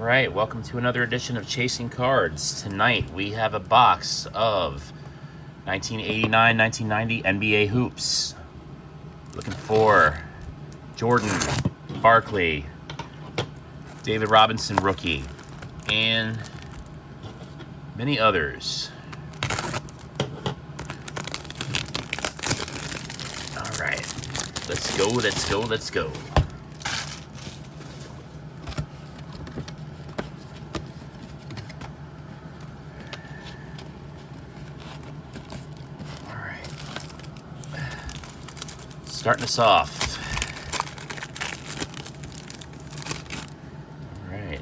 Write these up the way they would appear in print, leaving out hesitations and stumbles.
right, welcome to another edition of Chasing Cards. Tonight we have a box of 1989-1990 NBA hoops. Looking for Jordan, Barkley, David Robinson rookie, and many others. All right, let's go. Starting us off. All right.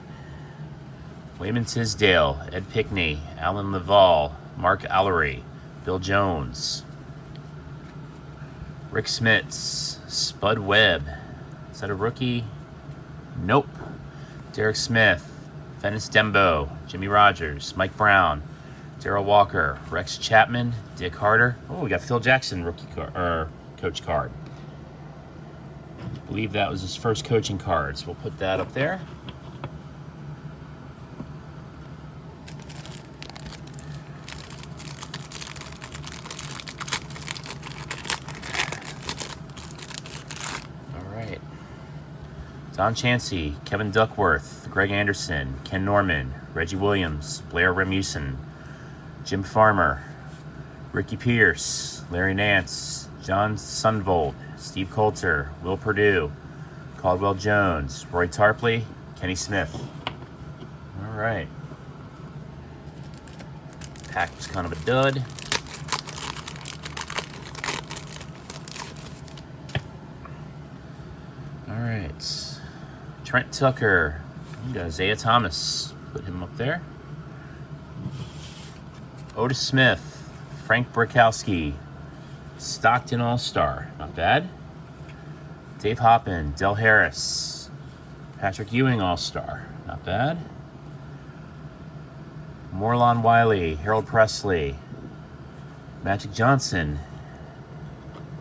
Wayman Tisdale, Ed Pickney, Alan Laval, Mark Allery, Bill Jones, Rick Smits, Spud Webb. Is that a rookie? Nope. Derek Smith, Dennis Dembo, Jimmy Rogers, Mike Brown, Darrell Walker, Rex Chapman, Dick Harder. Oh, we got Phil Jackson rookie coach card. I believe that was his first coaching card, so we'll put that up there. All right. Don Chansey, Kevin Duckworth, Greg Anderson, Ken Norman, Reggie Williams, Blair Remuson, Jim Farmer, Ricky Pierce, Larry Nance, John Sunvold, Steve Coulter, Will Perdue, Caldwell Jones, Roy Tarpley, Kenny Smith. All right. Pack was kind of a dud. All right. Trent Tucker. We got Isaiah Thomas. Put him up there. Otis Smith, Frank Brickowski, Stockton All-Star, not bad. Dave Hoppin, Del Harris, Patrick Ewing All-Star, not bad. Morlon Wiley, Harold Presley, Magic Johnson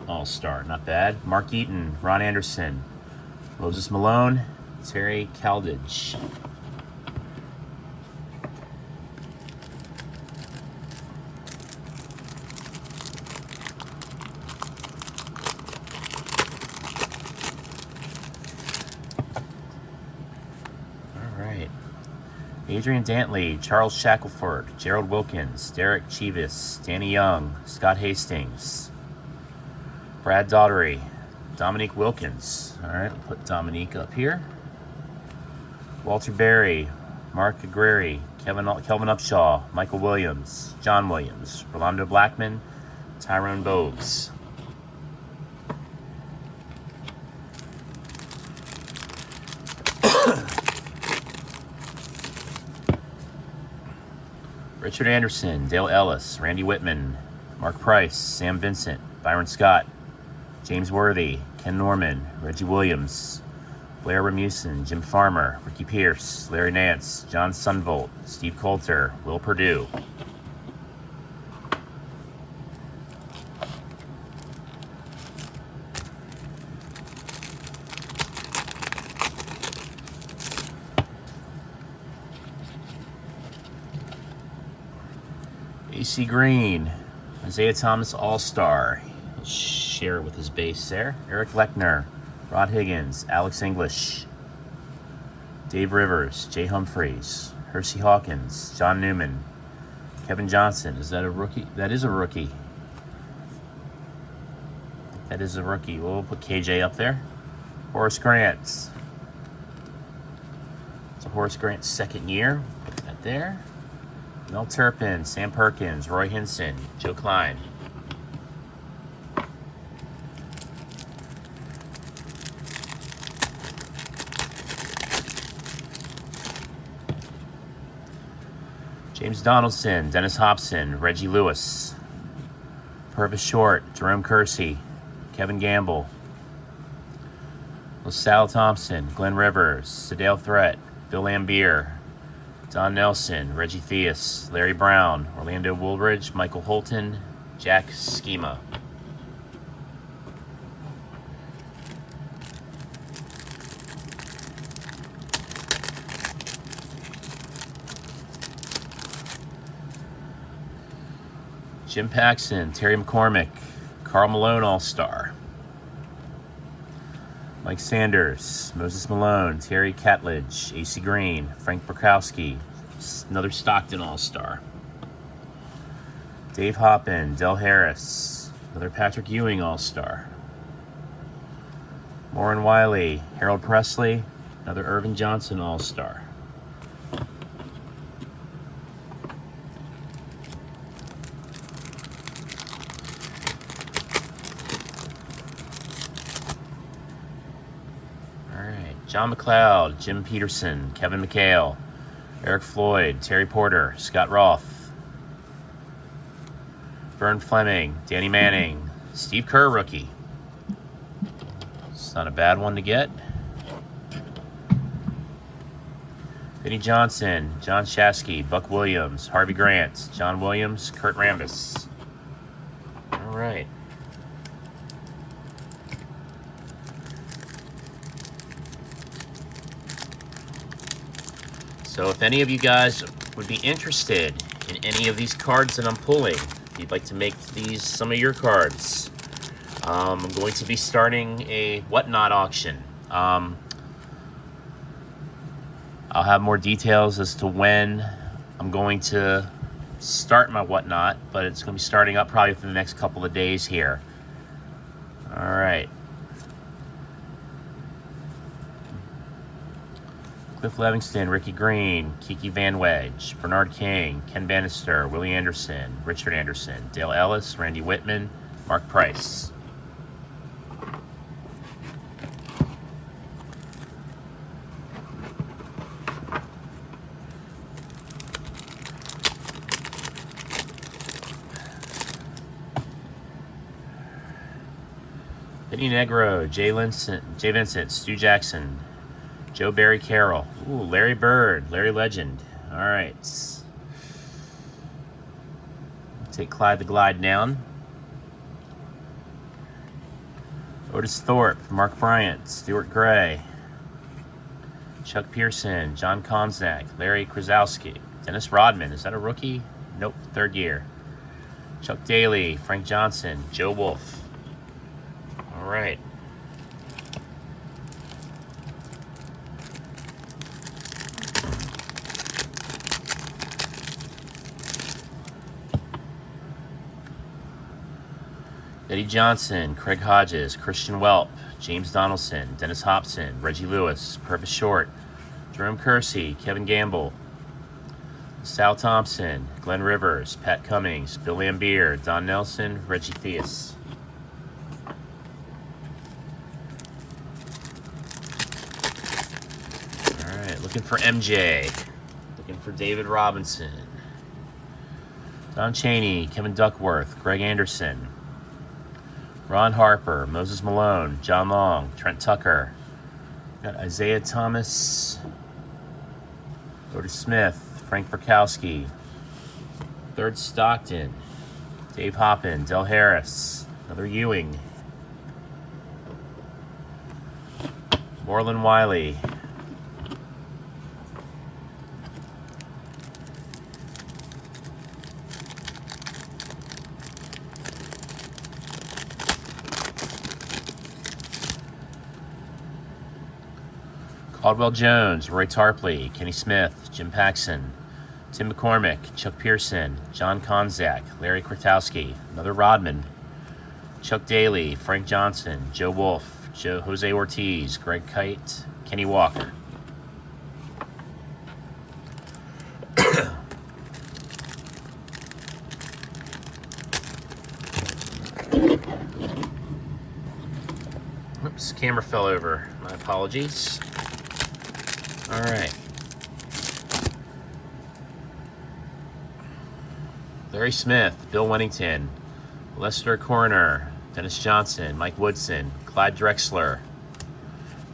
All-Star, not bad. Mark Eaton, Ron Anderson, Moses Malone, Terry Kaldage. Adrian Dantley, Charles Shackelford, Gerald Wilkins, Derek Chivas, Danny Young, Scott Hastings, Brad Daugherty, Dominique Wilkins. All right, we'll put Dominique up here. Walter Berry, Mark Aguirre, Kelvin Upshaw, Michael Williams, John Williams, Rolando Blackman, Tyrone Bogues. Richard Anderson, Dale Ellis, Randy Whitman, Mark Price, Sam Vincent, Byron Scott, James Worthy, Ken Norman, Reggie Williams, Blair Remuson, Jim Farmer, Ricky Pierce, Larry Nance, John Sunvolt, Steve Coulter, Will Perdue. AC Green, Isaiah Thomas All-Star. He'll share it with his base there. Eric Lechner, Rod Higgins, Alex English, Dave Rivers, Jay Humphreys, Hersey Hawkins, John Newman, Kevin Johnson. Is that a rookie? That is a rookie. That is a rookie. We'll put KJ up there. Horace Grant. It's a Horace Grant second year. Put that there. Mel Turpin, Sam Perkins, Roy Hinson, Joe Klein. James Donaldson, Dennis Hobson, Reggie Lewis, Purvis Short, Jerome Kersey, Kevin Gamble, LaSalle Thompson, Glenn Rivers, Sedale Threat, Bill Lambier, Don Nelson, Reggie Theus, Larry Brown, Orlando Woolridge, Michael Holton, Jack Schema. Jim Paxson, Terry McCormick, Carl Malone All-Star. Mike Sanders, Moses Malone, Terry Catledge, AC Green, Frank Burkowski, another Stockton All-Star. Dave Hoppin, Del Harris, another Patrick Ewing All-Star. Warren Wiley, Harold Presley, another Irvin Johnson All-Star. John McLeod, Jim Peterson, Kevin McHale, Eric Floyd, Terry Porter, Scott Roth, Vern Fleming, Danny Manning, Steve Kerr rookie. It's not a bad one to get. Vinnie Johnson, John Shasky, Buck Williams, Harvey Grant, John Williams, Kurt Rambis. All right. So if any of you guys would be interested in any of these cards that I'm pulling, if you'd like to make these some of your cards, I'm going to be starting a Whatnot auction. I'll have more details as to when I'm going to start my Whatnot, but it's going to be starting up probably for the next couple of days here. All right. Cliff Levingston, Ricky Green, Kiki Van Wedge, Bernard King, Ken Bannister, Willie Anderson, Richard Anderson, Dale Ellis, Randy Whitman, Mark Price. Vinny Negro, Jay Vincent, Stu Jackson, Joe Barry Carroll. Ooh, Larry Bird, Larry Legend. All right. Take Clyde the Glide down. Otis Thorpe, Mark Bryant, Stuart Gray, Chuck Pearson, John Konzak, Larry Krasowski, Dennis Rodman. Is that a rookie? Nope, third year. Chuck Daly, Frank Johnson, Joe Wolf. All right. Eddie Johnson, Craig Hodges, Christian Welp, James Donaldson, Dennis Hobson, Reggie Lewis, Purvis Short, Jerome Kersey, Kevin Gamble, Sal Thompson, Glenn Rivers, Pat Cummings, Bill Lambier, Don Nelson, Reggie Theus. All right, looking for MJ, looking for David Robinson, Don Chaney, Kevin Duckworth, Greg Anderson, Ron Harper, Moses Malone, John Long, Trent Tucker. Got Isaiah Thomas, Otis Smith, Frank Burkowski, third Stockton, Dave Hoppin, Del Harris, another Ewing, Morlin Wiley, Caldwell Jones, Roy Tarpley, Kenny Smith, Jim Paxson, Tim McCormick, Chuck Pearson, John Konzak, Larry Kwiatkowski, another Rodman, Chuck Daly, Frank Johnson, Joe Wolf, Jose Ortiz, Greg Kite, Kenny Walker. Oops, camera fell over. My apologies. All right. Larry Smith, Bill Wennington, Lester Coroner, Dennis Johnson, Mike Woodson, Clyde Drexler,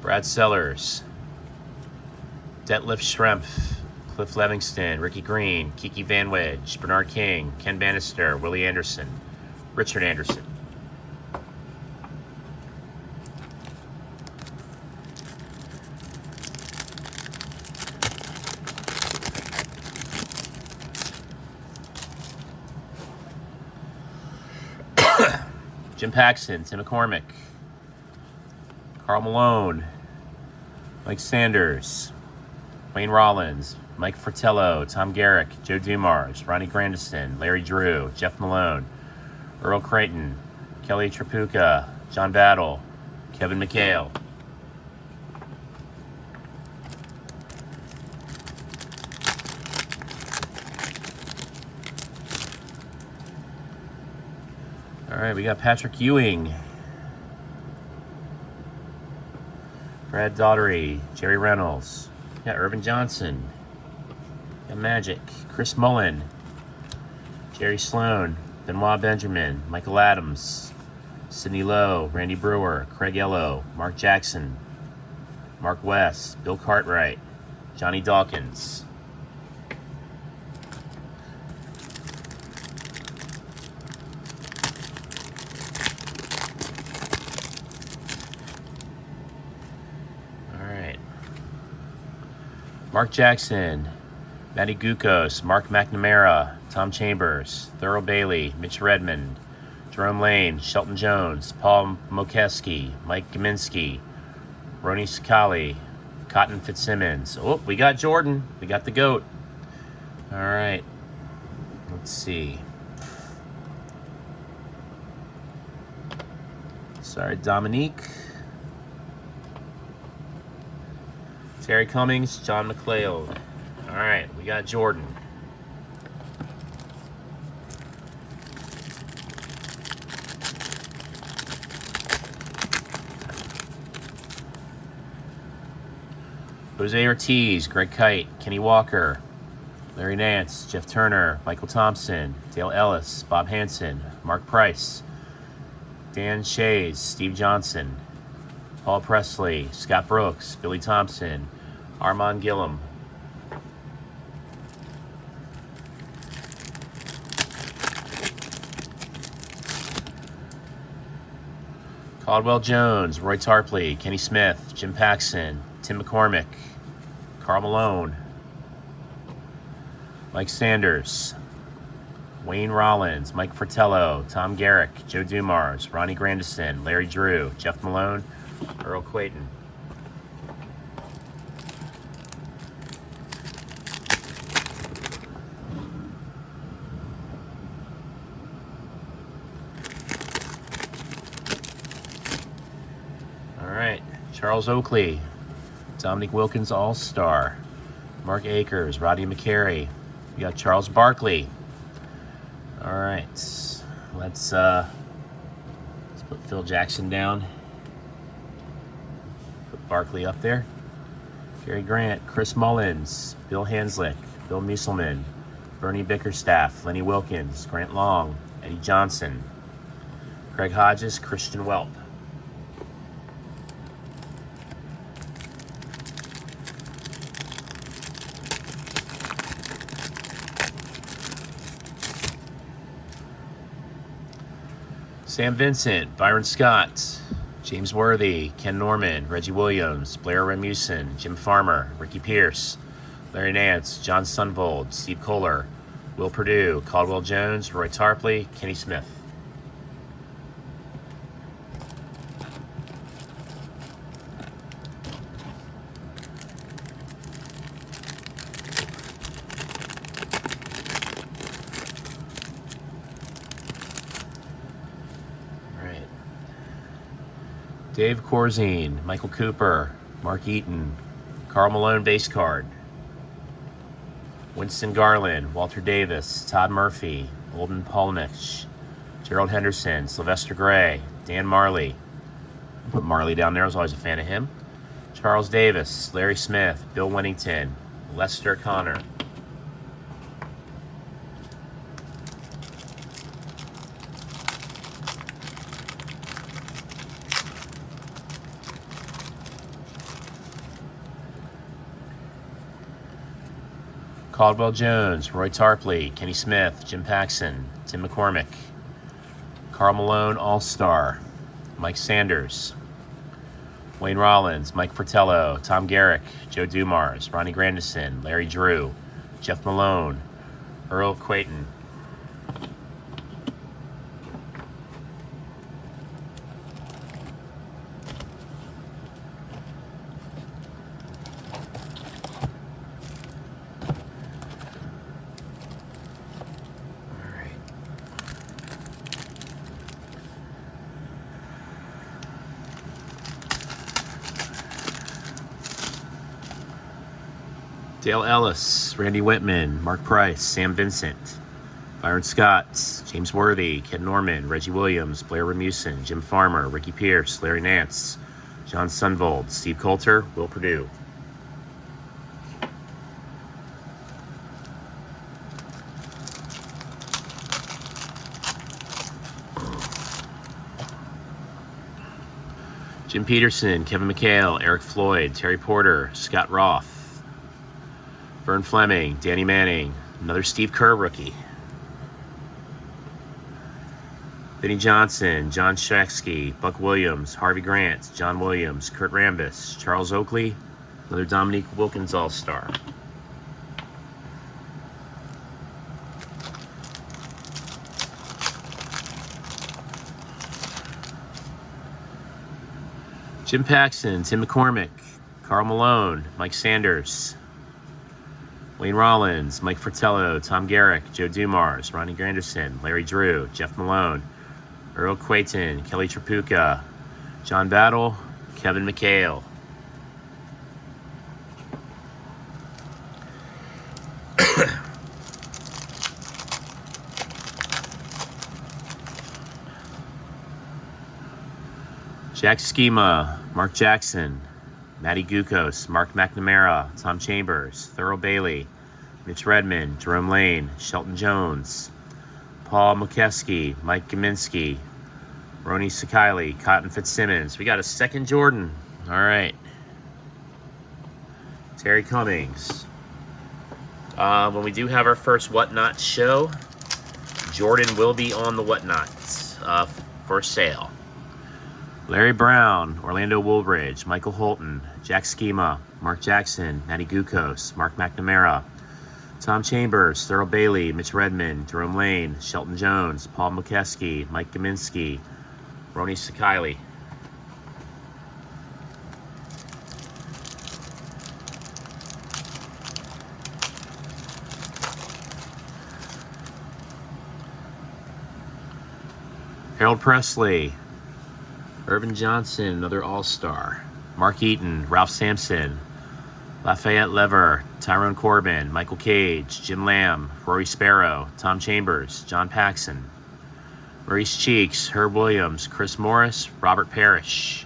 Brad Sellers, Detlef Schrempf, Cliff Levingston, Ricky Green, Kiki Van Wedge, Bernard King, Ken Bannister, Willie Anderson, Richard Anderson. Jim Paxton, Tim McCormick, Karl Malone, Mike Sanders, Wayne Rollins, Mike Fratello, Tom Garrick, Joe Dumars, Ronnie Grandiston, Larry Drew, Jeff Malone, Earl Creighton, Kelly Trapuka, John Battle, Kevin McHale. All right, we got Patrick Ewing, Brad Daugherty, Jerry Reynolds, got Irvin Johnson, got Magic, Chris Mullen, Jerry Sloan, Benoit Benjamin, Michael Adams, Sidney Lowe, Randy Brewer, Craig Ello, Mark Jackson, Mark West, Bill Cartwright, Johnny Dawkins. Mark Jackson, Matty Gukos, Mark McNamara, Tom Chambers, Thurl Bailey, Mitch Redmond, Jerome Lane, Shelton Jones, Paul Mokeski, Mike Gaminsky, Roni Sakali, Cotton Fitzsimmons. Oh, we got Jordan. We got the GOAT. All right. Let's see. Sorry, Dominique. Terry Cummings, John McLeod. All right, we got Jordan. Jose Ortiz, Greg Kite, Kenny Walker, Larry Nance, Jeff Turner, Michael Thompson, Dale Ellis, Bob Hansen, Mark Price, Dan Shays, Steve Johnson, Paul Presley, Scott Brooks, Billy Thompson, Armand Gillum. Caldwell Jones, Roy Tarpley, Kenny Smith, Jim Paxton, Tim McCormick, Karl Malone, Mike Sanders, Wayne Rollins, Mike Fratello, Tom Garrick, Joe Dumars, Ronnie Grandiston, Larry Drew, Jeff Malone, Earl Creighton. All right, Charles Oakley, Dominique Wilkins All-Star, Mark Akers, Roddy McCary. We got Charles Barkley. All right, let's put Phil Jackson down. Put Barkley up there. Gary Grant, Chris Mullins, Bill Hanslick, Bill Musselman, Bernie Bickerstaff, Lenny Wilkins, Grant Long, Eddie Johnson, Craig Hodges, Christian Welp. Sam Vincent, Byron Scott, James Worthy, Ken Norman, Reggie Williams, Blair Remuson, Jim Farmer, Ricky Pierce, Larry Nance, John Sunvold, Steve Kohler, Will Perdue, Caldwell Jones, Roy Tarpley, Kenny Smith. Dave Corzine, Michael Cooper, Mark Eaton, Karl Malone base card, Winston Garland, Walter Davis, Todd Murphy, Olden Polnich, Gerald Henderson, Sylvester Gray, Dan Marley. I'll put Marley down there, I was always a fan of him. Charles Davis, Larry Smith, Bill Winnington, Lester Connor. Caldwell Jones, Roy Tarpley, Kenny Smith, Jim Paxton, Tim McCormick, Karl Malone All-Star, Mike Sanders, Wayne Rollins, Mike Fratello, Tom Garrick, Joe Dumars, Ronnie Grandiston, Larry Drew, Jeff Malone, Earl Creighton. Dale Ellis, Randy Whitman, Mark Price, Sam Vincent, Byron Scott, James Worthy, Ken Norman, Reggie Williams, Blair Remuson, Jim Farmer, Ricky Pierce, Larry Nance, John Sunvold, Steve Coulter, Will Purdue. Jim Peterson, Kevin McHale, Eric Floyd, Terry Porter, Scott Roth, Vern Fleming, Danny Manning, another Steve Kerr rookie. Vinny Johnson, John Shaksky, Buck Williams, Harvey Grant, John Williams, Kurt Rambis, Charles Oakley, another Dominique Wilkins All-Star. Jim Paxson, Tim McCormick, Carl Malone, Mike Sanders, Wayne Rollins, Mike Fratello, Tom Garrick, Joe Dumars, Ronnie Granderson, Larry Drew, Jeff Malone, Earl Quayton, Kelly Trapuka, John Battle, Kevin McHale. Jack Schema, Mark Jackson, Matty Gukos, Mark McNamara, Tom Chambers, Thurl Bailey, Mitch Redmond, Jerome Lane, Shelton Jones, Paul Mukeski, Mike Gaminsky, Roni Sakili, Cotton Fitzsimmons. We got a second Jordan. All right. Terry Cummings. When we do have our first Whatnot show, Jordan will be on the Whatnot for sale. Larry Brown, Orlando Woolbridge, Michael Holton, Jack Schema, Mark Jackson, Matty Gukos, Mark McNamara, Tom Chambers, Thurl Bailey, Mitch Redmond, Jerome Lane, Shelton Jones, Paul Mukeski, Mike Gaminsky, Roni Sakili. Harold Presley, Irvin Johnson, another All-Star, Mark Eaton, Ralph Sampson, Lafayette Lever, Tyrone Corbin, Michael Cage, Jim Lamb, Rory Sparrow, Tom Chambers, John Paxson, Maurice Cheeks, Herb Williams, Chris Morris, Robert Parrish.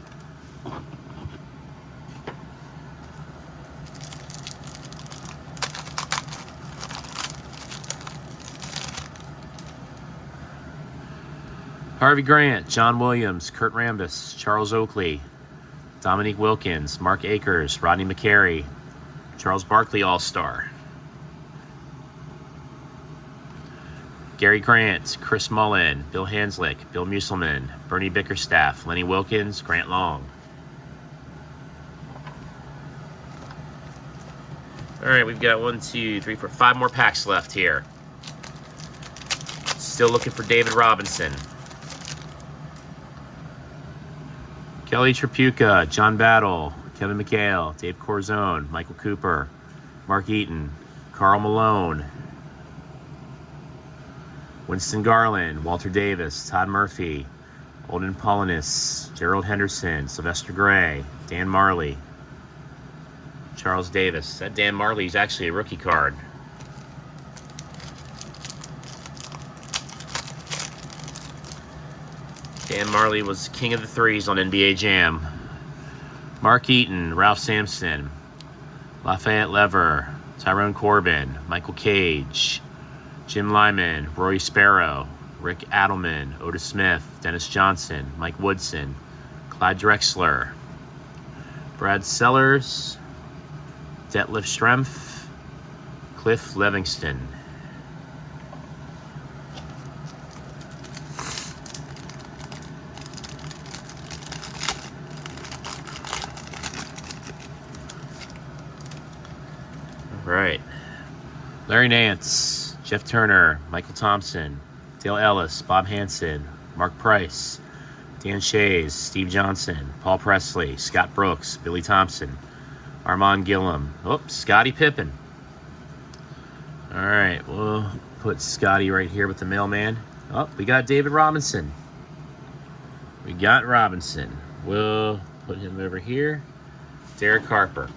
Harvey Grant, John Williams, Kurt Rambis, Charles Oakley, Dominique Wilkins, Mark Akers, Rodney McCary, Charles Barkley All-Star, Gary Grant, Chris Mullen, Bill Hanslick, Bill Musselman, Bernie Bickerstaff, Lenny Wilkins, Grant Long. All right, we've got 1, 2, 3, 4, 5 more packs left here. Still looking for David Robinson. Kelly Trapuka, John Battle, Kevin McHale, Dave Corzone, Michael Cooper, Mark Eaton, Carl Malone, Winston Garland, Walter Davis, Todd Murphy, Olden Polinis, Gerald Henderson, Sylvester Gray, Dan Marley, Charles Davis. That Dan Marley is actually a rookie card. Dan Marley was king of the threes on NBA Jam. Mark Eaton, Ralph Sampson, Lafayette Lever, Tyrone Corbin, Michael Cage, Jim Lyman, Rory Sparrow, Rick Adelman, Otis Smith, Dennis Johnson, Mike Woodson, Clyde Drexler, Brad Sellers, Detlef Schrempf, Cliff Livingston. Right. Larry Nance, Jeff Turner, Michael Thompson, Dale Ellis, Bob Hansen, Mark Price, Dan Shays, Steve Johnson, Paul Presley, Scott Brooks, Billy Thompson, Armand Gillum. Oh, Scottie Pippen. All right, we'll put Scotty right here with the mailman. Oh, we got David Robinson. We got Robinson. We'll put him over here. Derek Harper.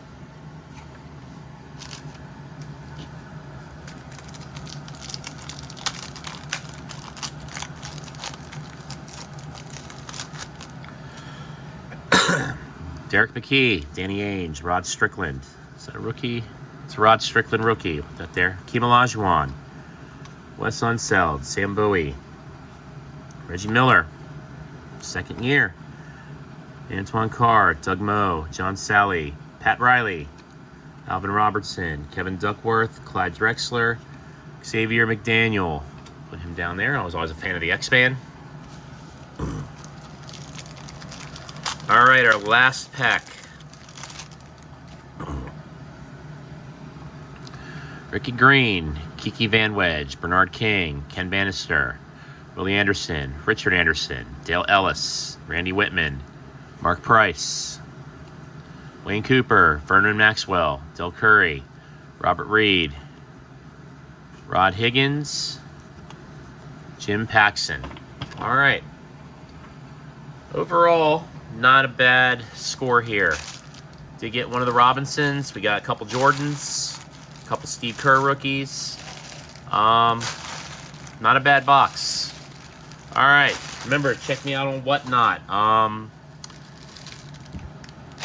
Derek McKee, Danny Ainge, Rod Strickland. Is that a rookie? It's a Rod Strickland rookie. That there. Keem Olajuwon, Wes Unseld, Sam Bowie, Reggie Miller, second year. Antoine Carr, Doug Moe, John Sally, Pat Riley, Alvin Robertson, Kevin Duckworth, Clyde Drexler, Xavier McDaniel. Put him down there. I was always a fan of the X-Man. All right, our last pack. Ricky Green, Kiki Van Wedge, Bernard King, Ken Bannister, Willie Anderson, Richard Anderson, Dale Ellis, Randy Whitman, Mark Price, Wayne Cooper, Vernon Maxwell, Del Curry, Robert Reed, Rod Higgins, Jim Paxson. All right. Overall, not a bad score here. Did get one of the Robinsons. We got a couple Jordans, a couple Steve Kerr rookies. Not a bad box. All right. Remember, check me out on Whatnot. I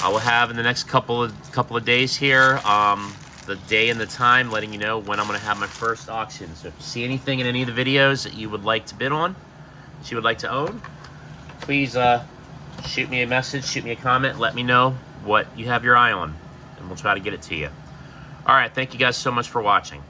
will have in the next couple of days here the day and the time, letting you know when I'm going to have my first auction. So if you see anything in any of the videos that you would like to bid on, that you would like to own, please shoot me a message, shoot me a comment, let me know what you have your eye on, and we'll try to get it to you. All right, thank you guys so much for watching.